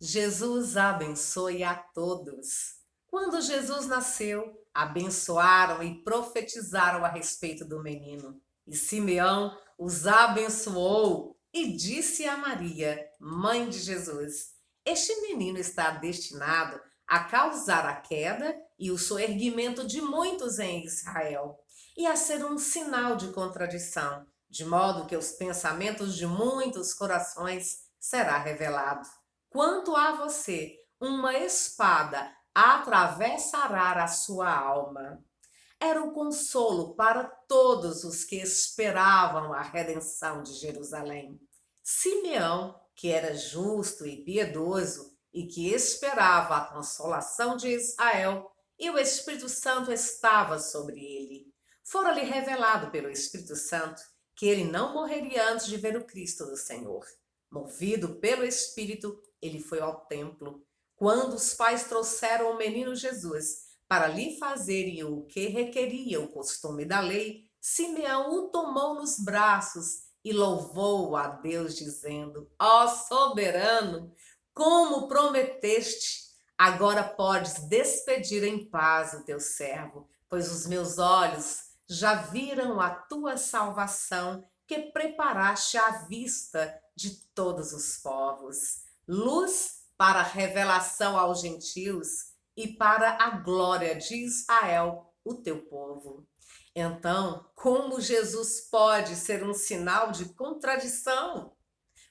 Jesus abençoe a todos. Quando Jesus nasceu, abençoaram e profetizaram a respeito do menino. E Simeão os abençoou e disse a Maria, mãe de Jesus: Este menino está destinado a causar a queda e o soerguimento de muitos em Israel, e a ser um sinal de contradição, de modo que os pensamentos de muitos corações será revelado. Quanto a você, uma espada atravessará a sua alma. Era o consolo para todos os que esperavam a redenção de Jerusalém. Simeão, que era justo e piedoso e que esperava a consolação de Israel, e o Espírito Santo estava sobre ele. Fora-lhe revelado pelo Espírito Santo que ele não morreria antes de ver o Cristo do Senhor. Movido pelo Espírito, ele foi ao templo. Quando os pais trouxeram o menino Jesus para lhe fazerem o que requeria o costume da lei, Simeão o tomou nos braços e louvou a Deus, dizendo: Ó soberano, como prometeste, agora podes despedir em paz o teu servo, pois os meus olhos já viram a tua salvação que preparaste à vista de todos os povos, luz para a revelação aos gentios e para a glória de Israel, o teu povo. Então, como Jesus pode ser um sinal de contradição?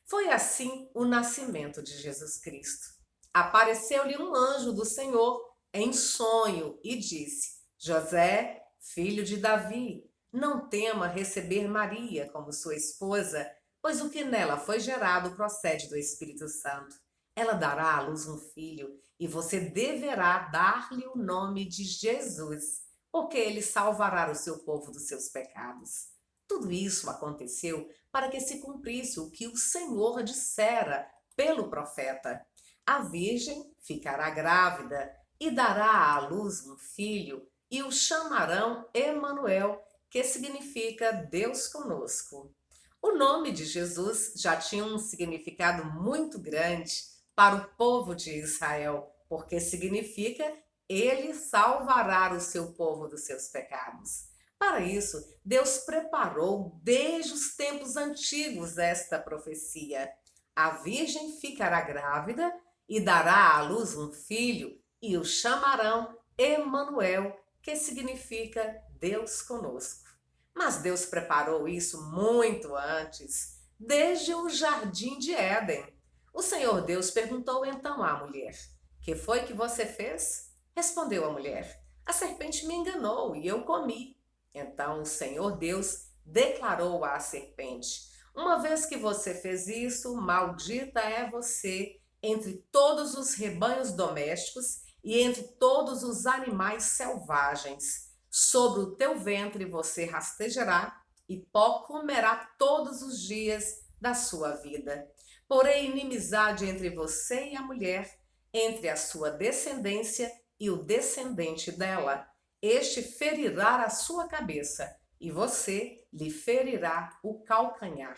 Foi assim o nascimento de Jesus Cristo. Apareceu-lhe um anjo do Senhor em sonho e disse: José, filho de Davi, não tema receber Maria como sua esposa, pois o que nela foi gerado procede do Espírito Santo. Ela dará à luz um filho e você deverá dar-lhe o nome de Jesus, porque ele salvará o seu povo dos seus pecados. Tudo isso aconteceu para que se cumprisse o que o Senhor dissera pelo profeta: A virgem ficará grávida e dará à luz um filho, e o chamarão Emanuel, que significa Deus conosco. O nome de Jesus já tinha um significado muito grande para o povo de Israel, porque significa ele salvará o seu povo dos seus pecados. Para isso, Deus preparou desde os tempos antigos esta profecia. A virgem ficará grávida e dará à luz um filho, e o chamarão Emanuel, que significa Deus conosco. Mas Deus preparou isso muito antes, desde o jardim de Éden. O Senhor Deus perguntou então à mulher: Que foi que você fez? Respondeu a mulher: A serpente me enganou e eu comi. Então o Senhor Deus declarou à serpente: Uma vez que você fez isso, maldita é você entre todos os rebanhos domésticos e entre todos os animais selvagens. Sobre o teu ventre você rastejará e pó comerá todos os dias da sua vida. Porém, inimizade entre você e a mulher, entre a sua descendência e o descendente dela. Este ferirá a sua cabeça e você lhe ferirá o calcanhar.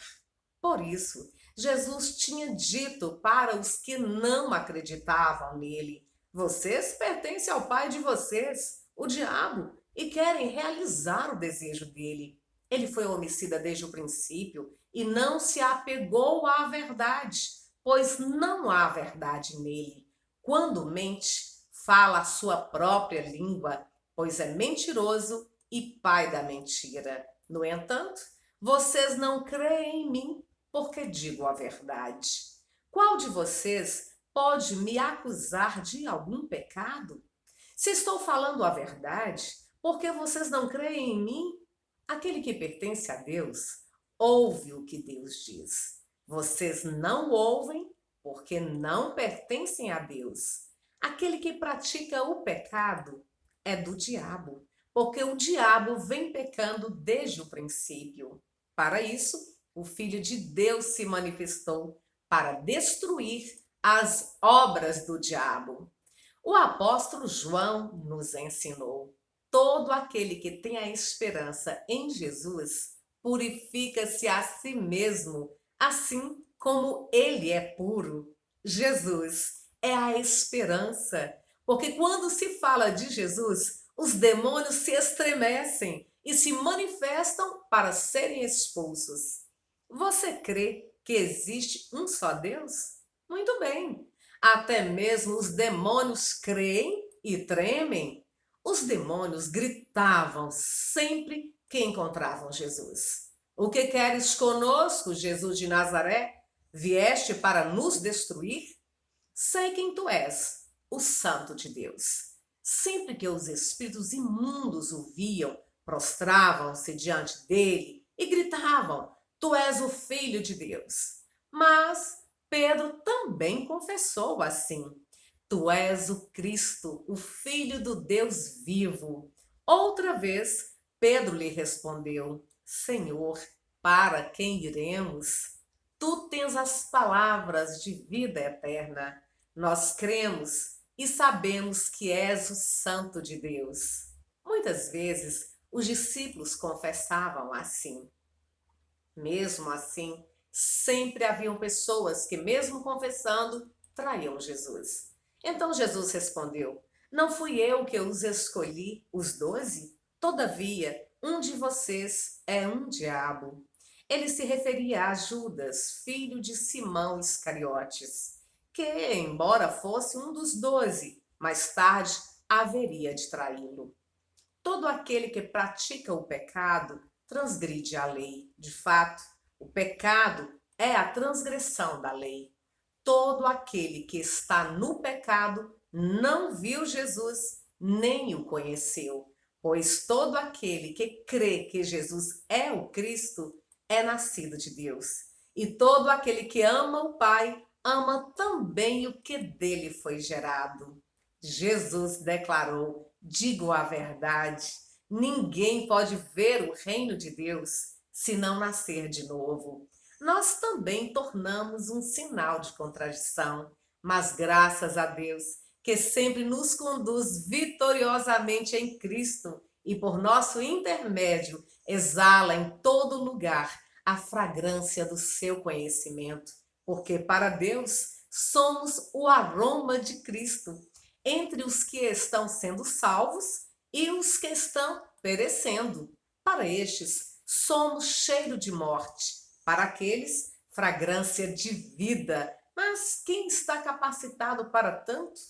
Por isso, Jesus tinha dito para os que não acreditavam nele: Vocês pertencem ao pai de vocês, o diabo, e querem realizar o desejo dele. Ele foi homicida desde o princípio e não se apegou à verdade, pois não há verdade nele. Quando mente, fala a sua própria língua, pois é mentiroso e pai da mentira. No entanto, vocês não creem em mim, porque digo a verdade. Qual de vocês pode me acusar de algum pecado? Se estou falando a verdade, por que vocês não creem em mim? Aquele que pertence a Deus ouve o que Deus diz. Vocês não ouvem porque não pertencem a Deus. Aquele que pratica o pecado é do diabo, porque o diabo vem pecando desde o princípio. Para isso, o Filho de Deus se manifestou para destruir as obras do diabo. O apóstolo João nos ensinou: todo aquele que tem a esperança em Jesus purifica-se a si mesmo, assim como ele é puro. Jesus é a esperança. Porque quando se fala de Jesus, os demônios se estremecem e se manifestam para serem expulsos. Você crê que existe um só Deus? Muito bem. Até mesmo os demônios creem e tremem. Os demônios gritavam sempre que encontravam Jesus. O que queres conosco, Jesus de Nazaré? Vieste para nos destruir? Sei quem tu és, o Santo de Deus. Sempre que os espíritos imundos o viam, prostravam-se diante dele e gritavam: Tu és o Filho de Deus. Mas Pedro também confessou assim: Tu és o Cristo, o Filho do Deus vivo. Outra vez, Pedro lhe respondeu: Senhor, para quem iremos? Tu tens as palavras de vida eterna. Nós cremos e sabemos que és o Santo de Deus. Muitas vezes, os discípulos confessavam assim. Mesmo assim, sempre haviam pessoas que, mesmo confessando, traíam Jesus. Então Jesus respondeu: Não fui eu que os escolhi, os 12? Todavia, um de vocês é um diabo. Ele se referia a Judas, filho de Simão Iscariotes, que, embora fosse um dos 12, mais tarde haveria de traí-lo. Todo aquele que pratica o pecado transgride a lei. De fato, o pecado é a transgressão da lei. Todo aquele que está no pecado não viu Jesus, nem o conheceu, pois todo aquele que crê que Jesus é o Cristo é nascido de Deus. E todo aquele que ama o Pai ama também o que dele foi gerado. Jesus declarou: Digo a verdade, ninguém pode ver o reino de Deus se não nascer de novo. Nós também tornamos um sinal de contradição, mas graças a Deus, que sempre nos conduz vitoriosamente em Cristo e por nosso intermédio exala em todo lugar a fragrância do seu conhecimento, porque para Deus somos o aroma de Cristo entre os que estão sendo salvos e os que estão perecendo. Para estes, somos cheiro de morte, para aqueles, fragrância de vida. Mas quem está capacitado para tanto?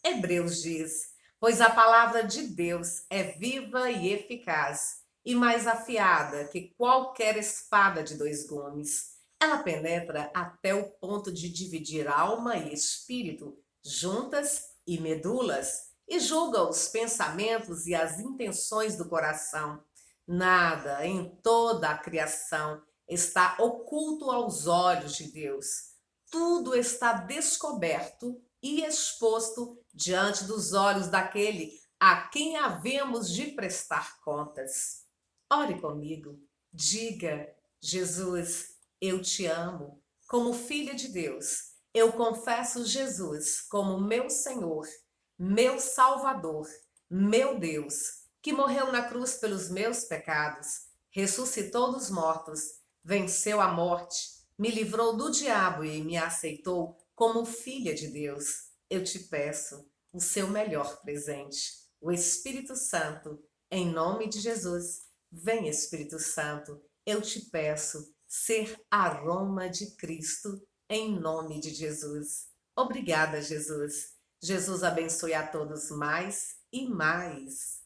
Hebreus diz: Pois a palavra de Deus é viva e eficaz, e mais afiada que qualquer espada de 2 gumes. Ela penetra até o ponto de dividir alma e espírito, juntas e medulas, e julga os pensamentos e as intenções do coração. Nada em toda a criação está oculto aos olhos de Deus. Tudo está descoberto e exposto diante dos olhos daquele a quem havemos de prestar contas. Ore comigo, diga: Jesus, eu te amo. Como filha de Deus, eu confesso Jesus como meu Senhor, meu Salvador, meu Deus, que morreu na cruz pelos meus pecados, ressuscitou dos mortos, venceu a morte, me livrou do diabo e me aceitou como filha de Deus. Eu te peço o seu melhor presente, o Espírito Santo, em nome de Jesus. Vem, Espírito Santo, eu te peço ser aroma de Cristo, em nome de Jesus. Obrigada, Jesus. Jesus abençoe a todos mais e mais.